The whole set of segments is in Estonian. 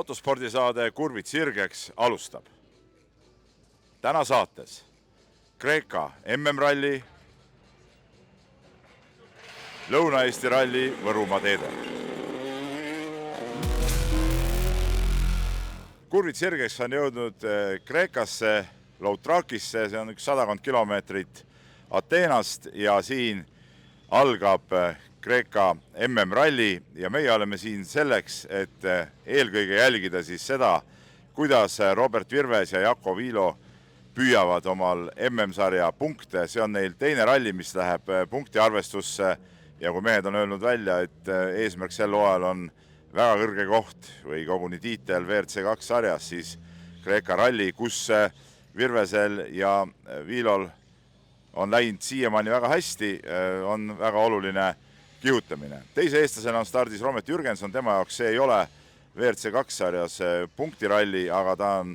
Autospordisaade Kurvid sirgeks alustab. Täna saates Kreeka MM-ralli, Lõuna-Eesti ralli Võrumaa teedel. Kurvid sirgeks on jõudnud Kreekasse, Loutrakisse, see on üks 100 kilomeetrit Ateenast ja siin algab Kreeka MM-ralli ja meie oleme siin selleks, et eelkõige jälgida siis seda, kuidas Robert Virves ja Jaakko Viilo püüavad omal MM-sarja punkte. See on neil teine ralli, mis läheb punktiarvestusse ja kui mehed on öelnud välja, et eesmärk sel hooajal on väga kõrge koht või koguni tiitel WRC2 sarjas, siis Kreeka ralli, kus Virvesel ja Viilol on läinud siiamaani väga hästi, on väga oluline kihutamine. Teise eestlasena on stardis Robert Jürgenson, tema jaoks see ei ole WRC2 sarjas punktiralli, aga ta on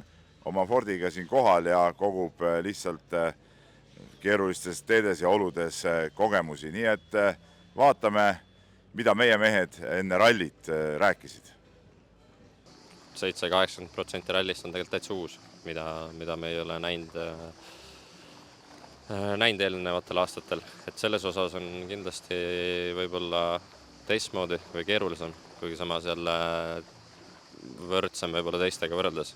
oma Fordiga siin kohal ja kogub lihtsalt keerulistes teedes ja oludes kogemusi. Nii et vaatame, mida meie mehed enne rallit rääkisid. 7-80% rallist on tegelikult täitsa uus, mida me ei ole näinud eelnevatel aastatel. Et selles osas on kindlasti võib-olla teistmoodi või keerulisem, kuigi samas jälle võrdsem võib-olla teistega võrreldes,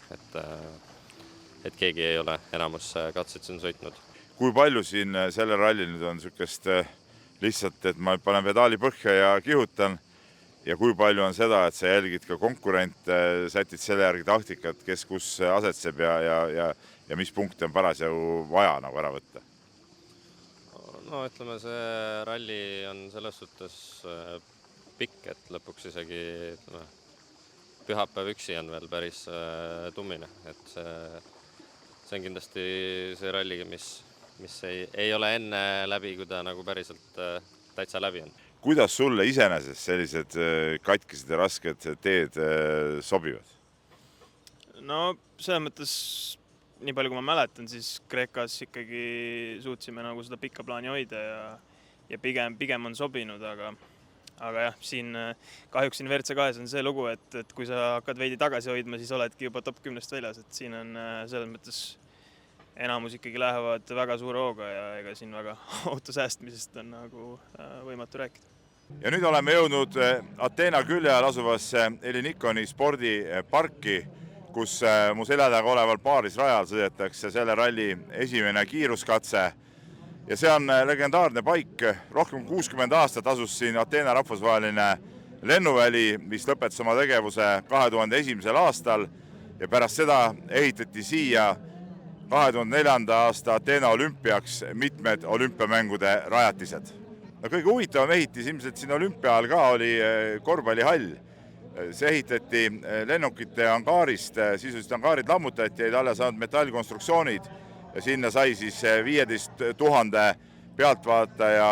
et keegi ei ole enamus katseid siin sõitnud. Kui palju siin selle ralli nüüd on niisugust lihtsalt, et ma panen pedaali põhja ja kihutan ja kui palju on seda, et sa jälgid ka konkurente, sätid selle järgi taktikat, kes kus asetseb ja mis punkte on parasjagu vaja nagu ära võtta? No ütleme, see ralli on selles suhtes pikk, et lõpuks isegi pühapäev üksi on veel päris tummine. Et see on kindlasti see ralli, mis ei ole enne läbi, kui ta nagu päriselt täitsa läbi on. Kuidas sulle iseenesest sellised katkised ja rasked teed sobivad? No selles mõttes nii palju, kui ma mäletan, siis Kreekas ikkagi suutsime nagu seda pikka plaani hoida ja pigem on sobinud, aga jah, siin kahjuks siin WRC2 on see lugu, et kui sa hakkad veidi tagasi hoidma, siis oledki juba top 10 väljas, et siin on selles mõttes enamus ikkagi lähevad väga suure hooga ja ega siin väga auto säästmisest on nagu võimatu rääkida. Ja nüüd oleme jõudnud Ateena külje all asuvasse Elinikoni spordiparki, kus mu seljataga oleval paarisrajal sõidetakse selle ralli esimene kiiruskatse. Ja see on legendaarne paik. Rohkem 60 aastat asus siin Ateena rahvusvaheline lennuväli, mis lõpetas oma tegevuse 2001. aastal ja pärast seda ehitati siia 2004. aasta Ateena olümpiaks mitmed olümpiamängude rajatised. No kõige huvitavam ehitis ilmselt siin olümpiaal ka oli korvpallihall. See ehitati lennukite angaarist, sisuliselt angaarid lammutati, jäid alla saanud metallkonstruktsioonid ja sinna sai siis 15 000 pealtvaataja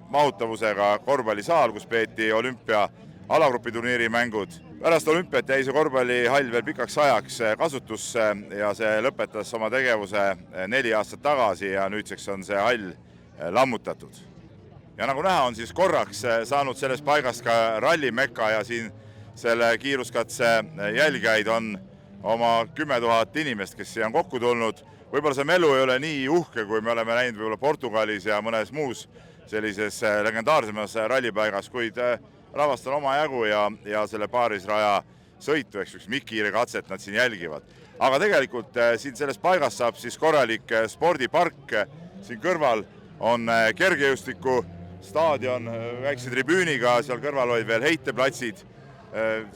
mahutavusega korvpallisaal, kus peeti olümpia alagrupiturniiri mängud. Pärast olümpiat jäi see korvpallihall veel pikaks ajaks kasutusse ja see lõpetas oma tegevuse 4 aastat tagasi ja nüüdseks on see hall lammutatud. Ja nagu näha, on siis korraks saanud sellest paigast ka rallimekka ja siin selle kiiruskatse jälgijaid on oma 10 000 inimest, kes siia on kokku tulnud. Võib-olla see melu ei ole nii uhke, kui me oleme näinud võib-olla Portugalis ja mõnes muus sellises legendaarsemas rallipaigas, kuid rahvast on oma jagu ja selle paarisraja sõitu, üks mikiire katset nad siin jälgivad. Aga tegelikult siin selles paigas saab siis korralik spordipark. Siin kõrval on kergejõustiku staadion väikse tribüüniga, seal kõrval olid veel heiteplatsid.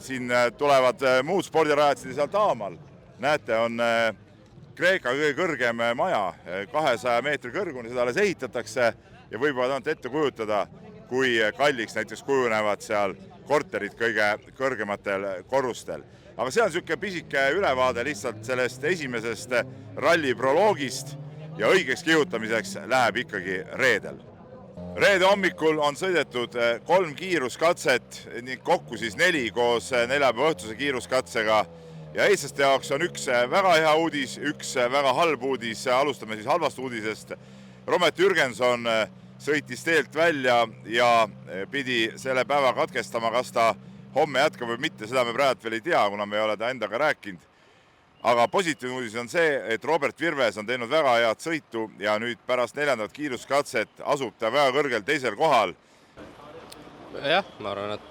Siin tulevad muud spordirajatsid ja seal taamal. Näete, on Kreeka kõige kõrgem maja, 200 meetri kõrgune, seda alles ehitatakse ja võib-olla tahate ette kujutada, kui kalliks näiteks kujunevad seal korterid kõige kõrgematel korrustel. Aga see on niisugune pisike ülevaade lihtsalt sellest esimesest ralli proloogist ja õigeks kihutamiseks läheb ikkagi reedel. Reede hommikul on sõidetud 3 kiiruskatset, kokku siis 4 koos neljapäeva õhtuse kiiruskatsega ja eestlaste jaoks on üks väga hea uudis, üks väga halb uudis. Alustame siis halvast uudisest. Robert Jürgenson sõitis teelt välja ja pidi selle päeva katkestama, kas ta homme jätkab või mitte, seda me praegu veel ei tea, kuna me ei ole ta endaga rääkinud. Aga positiivne uudis on see, et Robert Virves on teinud väga head sõitu ja nüüd pärast 4. kiiruskatset asub ta väga kõrgel teisel kohal. Jah, ma arvan, et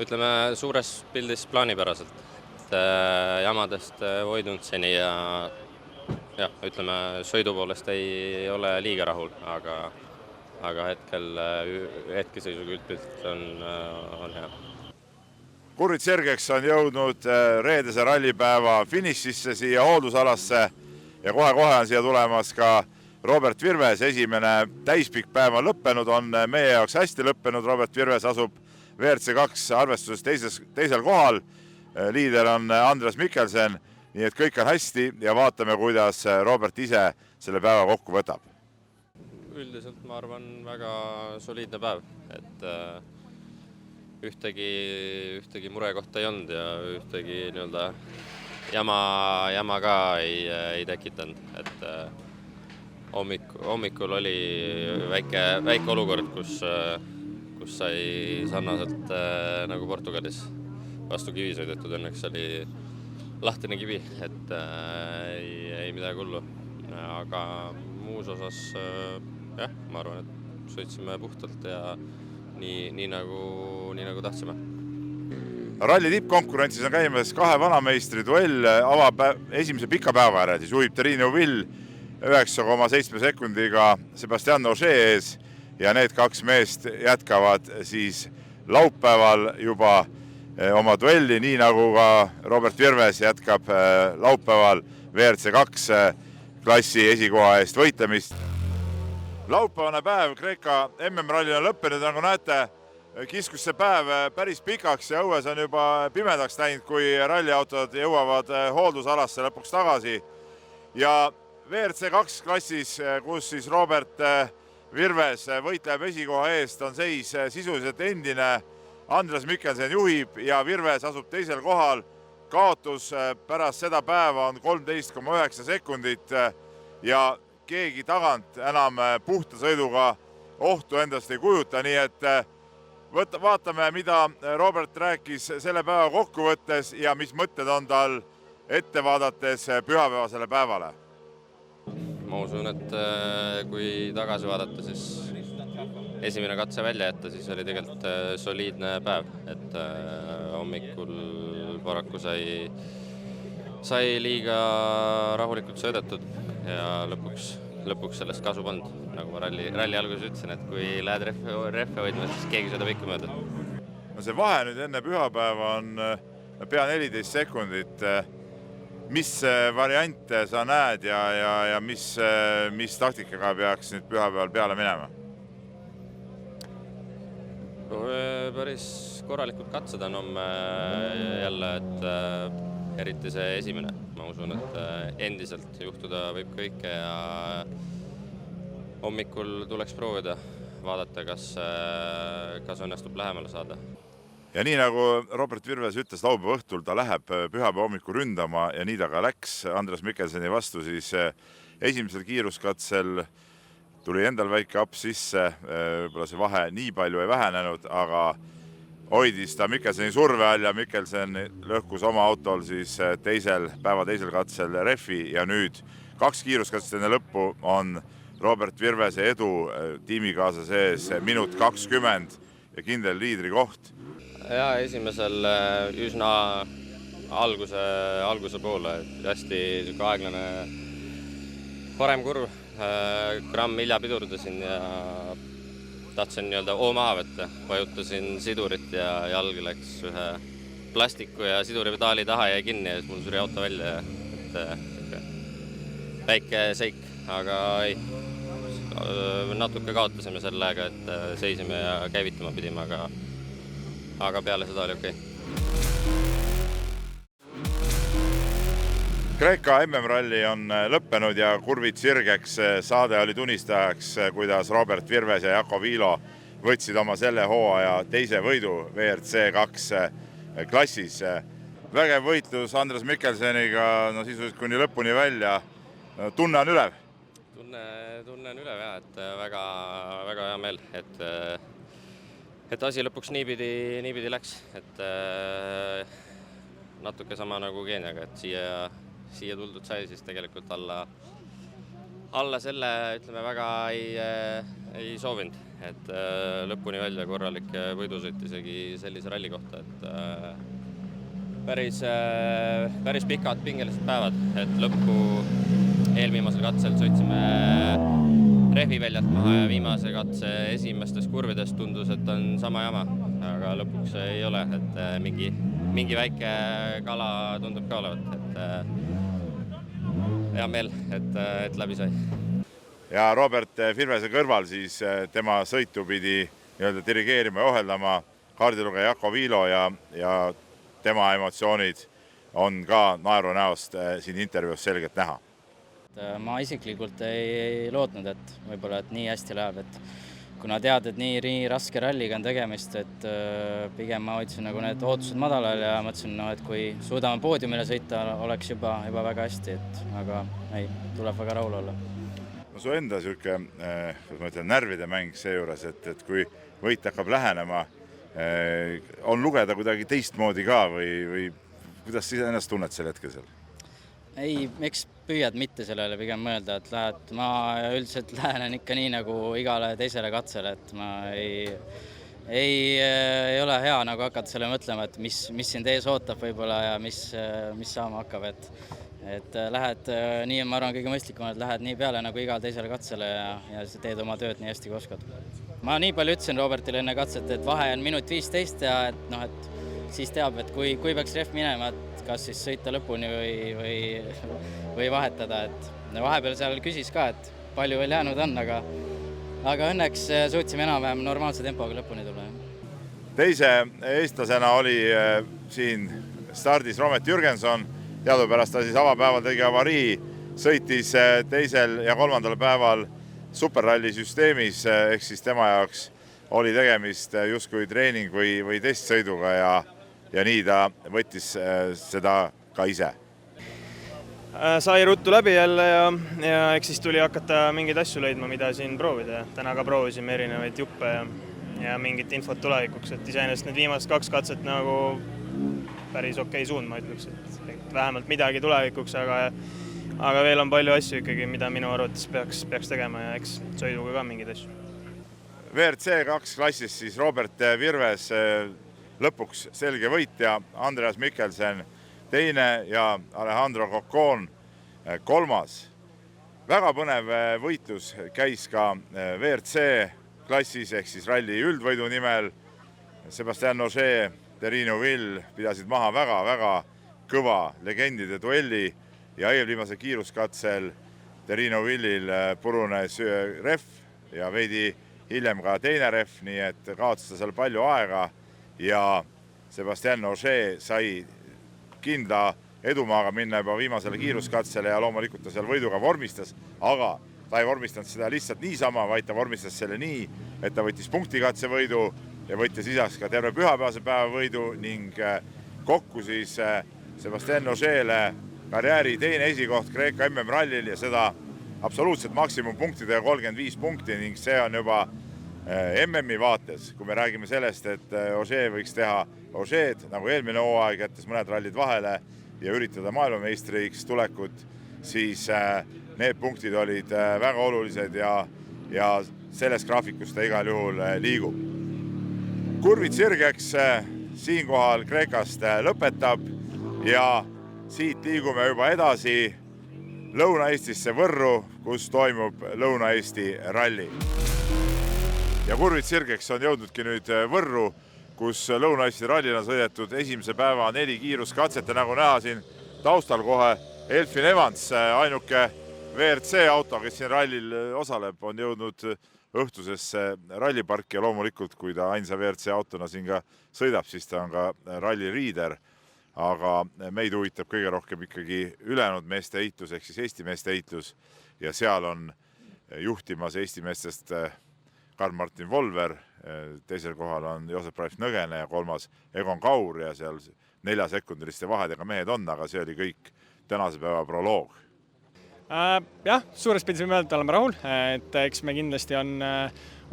ütleme suures pildis plaanipäraselt. Jamadest hoidunud seni ja ütleme sõidu poolest ei ole liiga rahul, aga hetkeseisuga üldpilt on hea. Kurvit Sirgeks on jõudnud reedese rallipäeva finišisse siia hooldusalasse ja kohe-kohe on siia tulemas ka Robert Virves. Esimene täispikk päev on lõppenud, on meie jaoks hästi lõppenud. Robert Virves asub WRC2 arvestuses teisel kohal. Liider on Andres Mikkelsen, nii et kõik on hästi ja vaatame, kuidas Robert ise selle päeva kokku võtab. Üldiselt ma arvan väga soliidne päev, et ühtegi murekohta ei olnud ja ühtegi nii-öelda jama ka ei tekitanud, et hommikul oli väike olukord, kus sai sarnaselt nagu Portugalis vastu kivi sõidetud, õnneks oli lahtine kivi, et ei midagi hullu, aga muus osas ma arvan, et sõitsime puhtalt ja nii nagu tahtsime. Ralli tippkonkurentsis on käimas 2 vanameistri duell, avab esimese pika päeva järel, siis juhib Terrine Vill 9,7 sekundiga Sebastian Ogier ees ja need 2 meest jätkavad siis laupäeval juba oma duelli, nii nagu ka Robert Virves jätkab laupäeval WRC2 klassi esikoha eest võitlemist. Laupäevane päev Kreeka MM-ralli on lõppenud, nagu näete, kiskus see päev päris pikaks ja õues on juba pimedaks läinud, kui ralliautod jõuavad hooldusalasse lõpuks tagasi. Ja WRC2 klassis, kus siis Robert Virves võitleb esikoha eest, on seis sisuliselt endine. Andres Mikkelsen juhib ja Virves asub teisel kohal. Kaotus pärast seda päeva on 13,9 sekundit ja keegi tagant enam puhta sõiduga ohtu endast ei kujuta, nii et vaatame, mida Robert rääkis selle päeva kokkuvõttes ja mis mõtted on tal ette vaadates pühapäevasele päevale. Ma usun, et kui tagasi vaadata, siis esimene katse välja jätta, siis oli tegelikult soliidne päev, et hommikul paraku sai liiga rahulikult sõidetud ja lõpuks sellest kasu polnud. Nagu ma ralli alguses ütlesin, et kui lähed rehve hoidma, siis keegi sõidab ikka mööda. No see vahe nüüd enne pühapäeva on pea 14 sekundit. Mis variante sa näed ja mis taktikaga peaks nüüd pühapäeval peale minema? Päris korralikud katsed on homme jälle, et eriti see esimene. Ma usun, et endiselt juhtuda võib kõike ja hommikul tuleks proovida, vaadata, kas õnnestub lähemale saada. Ja nii nagu Robert Virves ütles laupäeva õhtul, ta läheb pühapäeva hommikul ründama ja nii ta ka läks Andres Mikkelseni vastu, siis esimesel kiiruskatsel tuli endal väike aps sisse, võib-olla see vahe nii palju ei vähenenud, aga hoidis ta Mikkelseni surve all ja Mikkelsen lõhkus oma autol siis päeva teisel katsel rehvi ja nüüd 2 kiiruskatset enne lõppu on Robert Virvese edu tiimikaaslase ees minut 20 ja kindel liidri koht. Ja esimesel üsna alguse poole, hästi aeglane parem kurv, gramm hilja pidurdasin ja tahtsin nii-öelda maha võtta, vajutasin sidurit ja jalg läks ühe plastiku ja siduripedaali taha jäi kinni ja siis mul suri auto välja. Väike seik, aga ei, natuke kaotasime selle aega, et seisime ja käivitama pidime, aga peale seda oli okei. Kreeka MM-ralli on lõppenud ja Kurvit Sirgeks saade oli tunnistajaks, kuidas Robert Virves ja Jakob Iilo võtsid oma selle hooaja teise võidu WRC2 klassis. Vägev võitlus Andres Mikkelseniga, no sisuliselt kuni lõpuni välja. Tunne on ülev? Tunne on ülev, jah, et väga hea meel, et et asi lõpuks niipidi läks, et natuke sama nagu Keeniaga, et siia tuldud sai, siis tegelikult alla selle, ütleme, väga ei soovinud, et lõpuni välja korralik võidusõit isegi sellise ralli kohta, et päris pikad pingelised päevad, et lõppu eelviimasel katsel sõitsime rehvi väljalt maha ja viimase katse esimestes kurvides tundus, et on sama jama, aga lõpuks ei ole, et mingi väike kala tundub ka olevat, et hea meel, et läbi sai. Ja Robert Virvese kõrval siis tema sõitu pidi nii-öelda dirigeerima ja ohjeldama kaardilugeja Jako Viilo ja tema emotsioonid on ka naeru näost siin intervjuus selgelt näha. Ma isiklikult ei lootnud, et võib-olla et nii hästi läheb, et kuna tead, et nii raske ralliga on tegemist, et pigem ma hoidsin nagu need ootused madalal ja mõtlesin, et kui suudame poodiumile sõita, oleks juba väga hästi, aga ei, tuleb väga rahul olla. No su enda närvide mäng seejuures, et kui võit hakkab lähenema, on lugeda kuidagi teistmoodi ka või kuidas sa ennast tunned sel hetkel seal? Ei, eks püüad mitte sellele pigem mõelda, et ma üldiselt lähenen ikka nii nagu igale teisele katsele, et ma ei ole hea nagu hakata selle mõtlema, et mis sind ees ootab võib-olla ja mis saama hakkab, et lähed nii, ma arvan, kõige mõistlikum, et lähed nii peale nagu igale teisele katsele ja teed oma tööd nii hästi kui oskad. Ma nii palju ütlesin Robertile enne katset, et vahe on minut 15 ja et siis teab, et kui peaks rehv minema, et kas siis sõita lõpuni või vahetada, et vahepeal seal küsis ka, et palju veel jäänud on, aga õnneks suutsime enam-vähem normaalse tempoga lõpuni tulla. Teise eestlasena oli siin stardis Romet Jürgenson, teadupärast ta siis avapäeval tegi avarii, sõitis teisel ja kolmandal päeval superralli süsteemis, ehk siis tema jaoks oli tegemist justkui treening või testsõiduga ja nii ta võttis seda ka ise. Sai ruttu läbi jälle ja eks siis tuli hakata mingeid asju leidma, mida siin proovida. Täna ka proovisime erinevaid juppe ja mingit infot tulevikuks, et iseenesest need viimased 2 katset nagu päris okei suund, ma ütleks, et vähemalt midagi tulevikuks, aga veel on palju asju ikkagi, mida minu arvates peaks tegema ja eks sõiduga ka mingeid asju. WRC 2 klassis siis Robert Virves lõpuks selge võitja, Andreas Mikkelsen teine ja Alejandro Cocon kolmas. Väga põnev võitlus käis ka WRC klassis ehk siis ralli üldvõidu nimel. Sébastien Ogier, Terrine Vill pidasid maha väga kõva legendide duelli ja eelviimase kiiruskatsel Terrine Villil purunes rehv ja veidi hiljem ka teine rehv, nii et kaotas seal palju aega ja Sébastien Ogier sai kindla edumaaga minna juba viimasele kiiruskatsele ja loomulikult ta seal võiduga vormistas, aga ta ei vormistanud seda lihtsalt niisama, vaid ta vormistas selle nii, et ta võttis punktikatse võidu ja võttis lisaks ka terve pühapäevase päeva võidu ning kokku siis Sébastien Ogier'le karjääri teine esikoht Kreeka MM-rallil ja seda absoluutselt maksimumpunktidega 35 punkti ning see on juba MM-i vaates, kui me räägime sellest, et Ogier võiks teha Ogier'd nagu eelmine hooaeg, jättes mõned rallid vahele ja üritada maailmameistriks tulekut, siis need punktid olid väga olulised ja selles graafikus ta igal juhul liigub. Kurvid sirgeks siinkohal Kreekast lõpetab ja siit liigume juba edasi Lõuna-Eestisse Võrru, kus toimub Lõuna-Eesti ralli. Ja kurvid sirgeks on jõudnudki nüüd Võrru, kus Lõuna-Eesti rallil on sõidetud esimese päeva 4 kiiruskatset ja nagu näha siin taustal kohe Elfin Evans, ainuke WRC auto, kes siin rallil osaleb, on jõudnud õhtusesse ralliparki ja loomulikult, kui ta ainsa WRC autona siin ka sõidab, siis ta on ka ralliriider. Aga meid huvitab kõige rohkem ikkagi ülejäänud meeste heitlus ehk siis Eesti meeste heitlus ja seal on juhtimas Eesti meestest Karl-Martin Volver, teisel kohal on Joosep-Raif Nõgene ja kolmas Egon Kaur ja seal 4-sekundiliste vahedega mehed on, aga see oli kõik tänase päeva proloog. Jah, suures pildis võime öelda, oleme rahul, et eks me kindlasti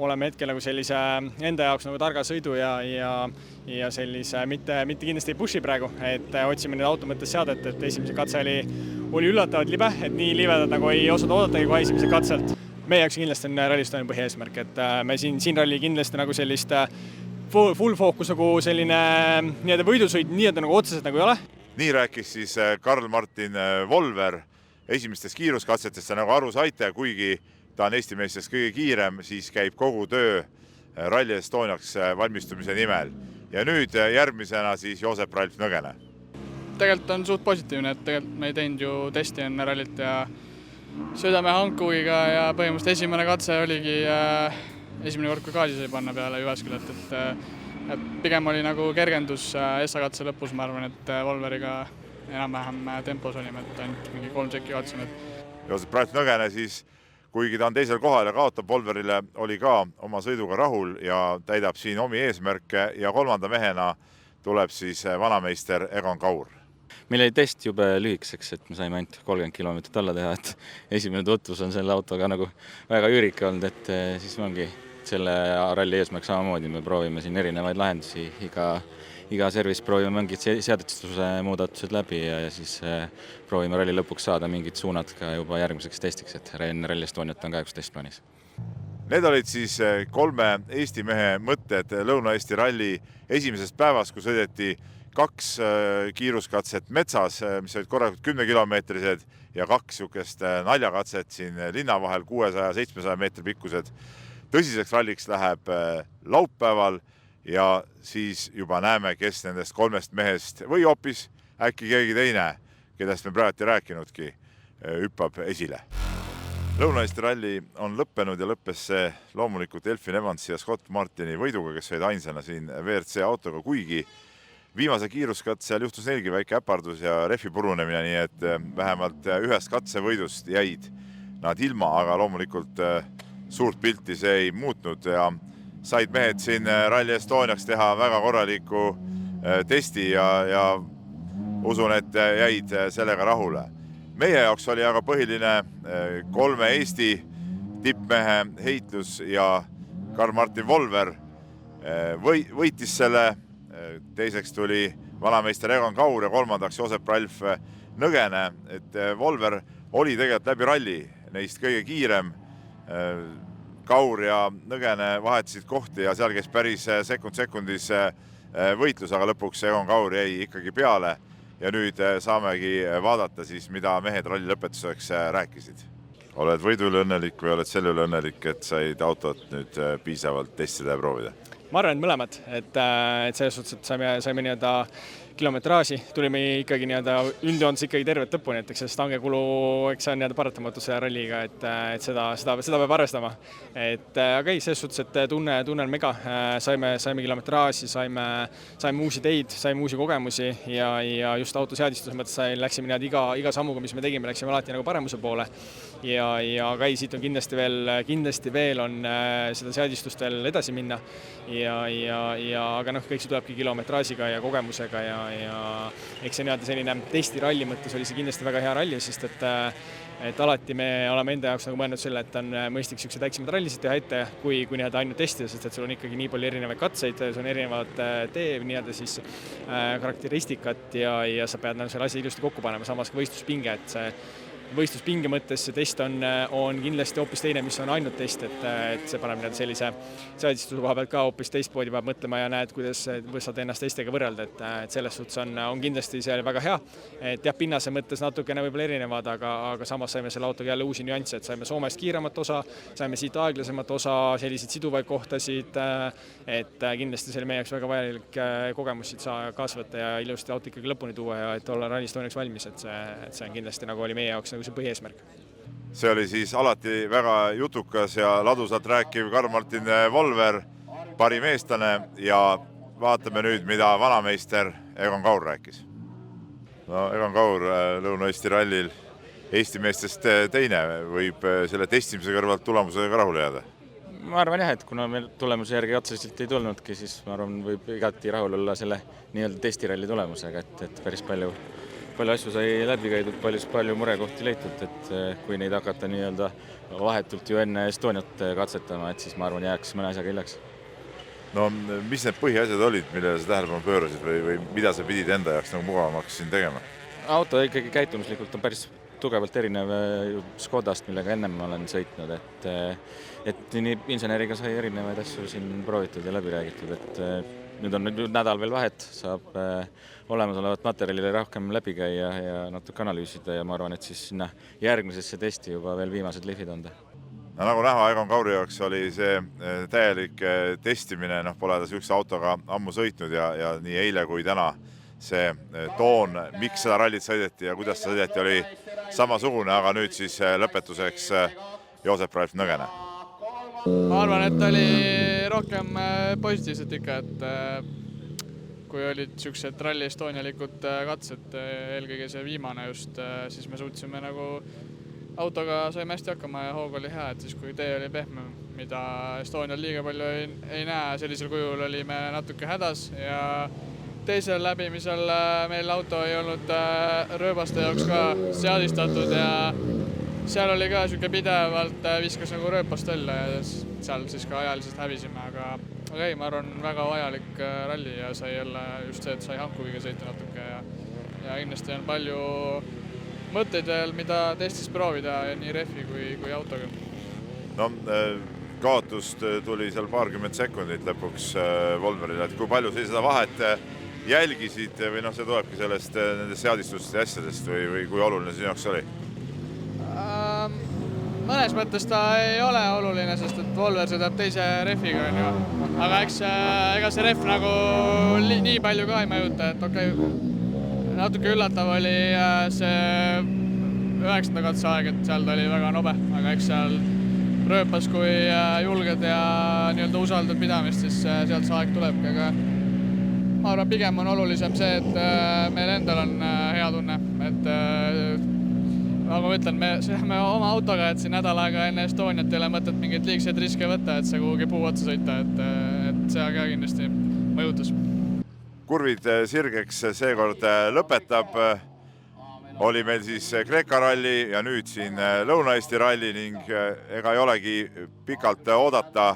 oleme hetkel nagu sellise enda jaoks nagu targa sõidu ja sellise mitte kindlasti ei pushi praegu, et otsime need auto mõttes seadet, et esimese katse oli üllatavalt libe, et nii libedad nagu ei osanud oodatagi kohe esimese katselt. Meie jaoks kindlasti on Rally Estonia põhieesmärk, et me siin ralli kindlasti nagu sellist full fookus nagu selline nii-öelda võidusõit nii-öelda nagu otseselt nagu ei ole. Nii rääkis siis Karl-Martin Volver esimestest kiiruskatsetest, nagu aru saite, kuigi ta on Eesti meestest kõige kiirem, siis käib kogu töö Rally Estoniaks valmistumise nimel. Ja nüüd järgmisena siis Joosep Ralf Nõgene. Tegelikult on suht positiivne, et tegelikult me ei teinud ju testi enne rallit ja sõidame hankuiga ja põhimõtteliselt esimene katse oligi esimene kord, kui gaasi sai panna peale Jyväskylät, et pigem oli nagu kergendus S-katse lõpus, ma arvan, et Volveriga enam-vähem tempos olime, et ainult mingi 3 sekki kaotasime. Joosep Ralf Nõgene siis, kuigi ta on teisel kohal ja kaotab Volverile, oli ka oma sõiduga rahul ja täidab siin omi eesmärke ja kolmanda mehena tuleb siis vanameister Egon Kaur. Meil oli test jube lühikeseks, et me saime ainult 30 kilomeetrit alla teha, et esimene tutvus on selle autoga nagu väga üürike olnud, et siis ongi selle ralli eesmärk samamoodi, me proovime siin erinevaid lahendusi, iga service proovime mingid seadestuse muudatused läbi ja siis proovime ralli lõpuks saada mingid suunad ka juba järgmiseks testiks, et Rally Estoniat on ka 11 plaanis. Need olid siis 3 Eesti mehe mõtted Lõuna-Eesti ralli esimesest päevast, kui sõideti 2 kiiruskatset metsas, mis olid korralikult 10-kilomeetrised ja 2 sihukest naljakatset siin linna vahel 600-700 meetri pikkused. Tõsiseks ralliks läheb laupäeval ja siis juba näeme, kes nendest 3 mehest või hoopis äkki keegi teine, kedest me praegu ei rääkinudki, hüppab esile. Lõuna-Eesti ralli on lõppenud ja lõppes see loomulikult Elfyn Evansi ja Scott Martini võiduga, kes olid ainsana siin WRC autoga, kuigi viimase kiiruskatsel juhtus neilgi väike äpardus ja rehvi purunemine, nii et vähemalt ühest katsevõidust jäid nad ilma, aga loomulikult suurt pilti see ei muutnud ja said mehed siin Rally Estoniaks teha väga korraliku testi ja usun, et jäid sellega rahule. Meie jaoks oli aga põhiline 3 Eesti tippmehe heitlus ja Karl-Martin Volver võitis selle. Teiseks tuli vanameister Egon Kaur ja kolmandaks Joosep Ralf Nõgene, et Volver oli tegelikult läbi ralli neist kõige kiirem. Kaur ja Nõgene vahetasid kohti ja seal käis päris sekundis võitlus, aga lõpuks Egon Kaur jäi ikkagi peale ja nüüd saamegi vaadata siis, mida mehed ralli lõpetuseks rääkisid. Oled võidule õnnelik või oled selle üle õnnelik, et said autot nüüd piisavalt testida ja proovida? Ma arvan, et mõlemad, et selles suhtes, et saime nii-öelda kilometraaži, tulime ikkagi nii-öelda üldjoontes ikkagi tervet lõpuni, et eks see stangekulu, eks see on nii-öelda paratamatus ralliga, et seda peab arvestama. Aga ei, selles suhtes, et tunne on mega, saime kilometraaži, saime uusi teid, saime uusi kogemusi ja just autoseadistuse mõttes läksime iga sammuga, mis me tegime, läksime alati nagu paremuse poole. Aga ei, siit on kindlasti veel on seda seadistust veel edasi minna. Aga kõik see tulebki kilometraažiga ja kogemusega ja eks see nii-öelda selline testiralli mõttes oli see kindlasti väga hea ralli, sest et alati me oleme enda jaoks nagu mõelnud selle, et on mõistlik sellised väiksemad rallisid teha ette, kui nii-öelda ainult testida, sest et sul on ikkagi nii palju erinevaid katseid, sul on erinevad tee nii-öelda siis karakteristikat ja sa pead selle asja ilusti kokku panema, samas ka võistluspinge, et see võistluspinge mõttes see test on kindlasti hoopis teine, mis on ainult test, et see paneb sellise seadistuse koha pealt ka hoopis teistpoodi peab mõtlema ja näed, kuidas saad ennast teistega võrrelda, et selles suhtes on kindlasti see väga hea, et jah, pinnase mõttes natukene võib-olla erinevad, aga samas saime selle autoga jälle uusi nüansse, et saime Soomest kiiremat osa, saime siit aeglasemat osa, selliseid siduvaid kohtasid, et kindlasti see oli meie jaoks väga vajalik kogemus siit kaasa võtta ja ilusti auto ikkagi lõpuni tuua ja et olla Rally Estoniaks valmis, et see on kindlasti nagu oli meie jaoks see põhieesmärk. See oli siis alati väga jutukas ja ladusalt rääkiv Karl-Martin Volver, parim eestlane ja vaatame nüüd, mida vanameister Egon Kaur rääkis. No Egon Kaur Lõuna-Eesti rallil Eesti meestest teine võib selle testimise kõrvalt tulemusega rahule jääda. Ma arvan jah, et kuna meil tulemuse järgi otseselt ei tulnudki, siis ma arvan, võib igati rahul olla selle nii-öelda testiralli tulemusega, et päris palju palju asju sai läbi käidud, palju murekohti leitud, et kui neid hakata nii-öelda vahetult ju enne Estoniat katsetama, et siis ma arvan, jääks mõne asjaga hiljaks. No mis need põhiasjad olid, millele sa tähelepanu pöörasid või mida sa pidid enda jaoks nagu mugavamaks siin tegema? Auto ikkagi käitumuslikult on päris tugevalt erinev Škodast, millega ennem ma olen sõitnud, et nii inseneriga sai erinevaid asju siin proovitud ja läbi räägitud, et nüüd on nädal veel vahet, saab olemasolevat materjalile rohkem läbi käia ja natuke analüüsida ja ma arvan, et siis sinna järgmisesse testi juba veel viimased lihvid anda. No, nagu näha, Egon Kauri jaoks oli see täielik testimine, pole ta sellise autoga ammu sõitnud ja nii eile kui täna see toon, miks seda rallit sõideti ja kuidas sõideti, oli samasugune, aga nüüd siis lõpetuseks Joosep Ralf Nõgene. Ma arvan, et oli rohkem positiivset ikka, et kui olid niisugused Rally Estonialikud katsed, eelkõige see viimane just, siis me suutsime nagu autoga saime hästi hakkama ja hoog oli hea, et siis kui tee oli pehme, mida Estonial liiga palju ei näe, sellisel kujul olime natuke hädas ja teisel läbimisel meil auto ei olnud rööbaste jaoks ka seadistatud ja seal oli ka niisugune pidevalt viskas nagu rööpast välja ja seal siis ka ajaliselt hävisime, aga ei, ma arvan, väga vajalik ralli ja sai jälle just see, et sai Hankuviga sõita natuke ja kindlasti on palju mõtteid veel, mida testis proovida nii rehvi kui autoga. No, kaotust tuli seal paarkümmend sekundit lõpuks Volmerile, et kui palju sa seda vahet jälgisid või see tulebki sellest nendest seadistustest ja asjadest või kui oluline sinu jaoks oli? Mõnes mõttes ta ei ole oluline, sest et Volver sõidab teise rehviga, aga eks ega see rehv nagu nii palju ka ei mõjuta, et okei, natuke üllatav oli see 9. katse aeg, et seal ta oli väga nobe, aga eks seal rööpas, kui julged ja nii-öelda usaldad pidamist, siis sealt see aeg tulebki, aga ma arvan, pigem on olulisem see, et meil endal on hea tunne, et nagu ma ütlen, me sõidame oma autoga, et siin nädal aega enne Estoniat ei ole mõtet mingeid liigseid riske võtta, et see kuhugi puu otsa sõita, et see ka kindlasti mõjutas. Kurvid sirgeks seekord lõpetab. Oli meil siis Kreeka ralli ja nüüd siin Lõuna-Eesti ralli ning ega ei olegi pikalt oodata.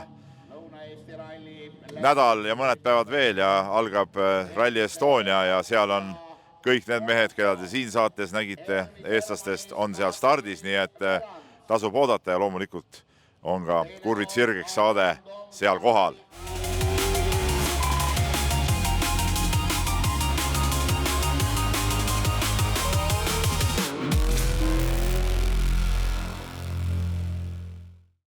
Nädal ja mõned päevad veel ja algab Rally Estonia ja seal on kõik need mehed, keda te siin saates nägite eestlastest, on seal stardis, nii et tasub oodata ja loomulikult on ka Kurvid sirgeks saade seal kohal.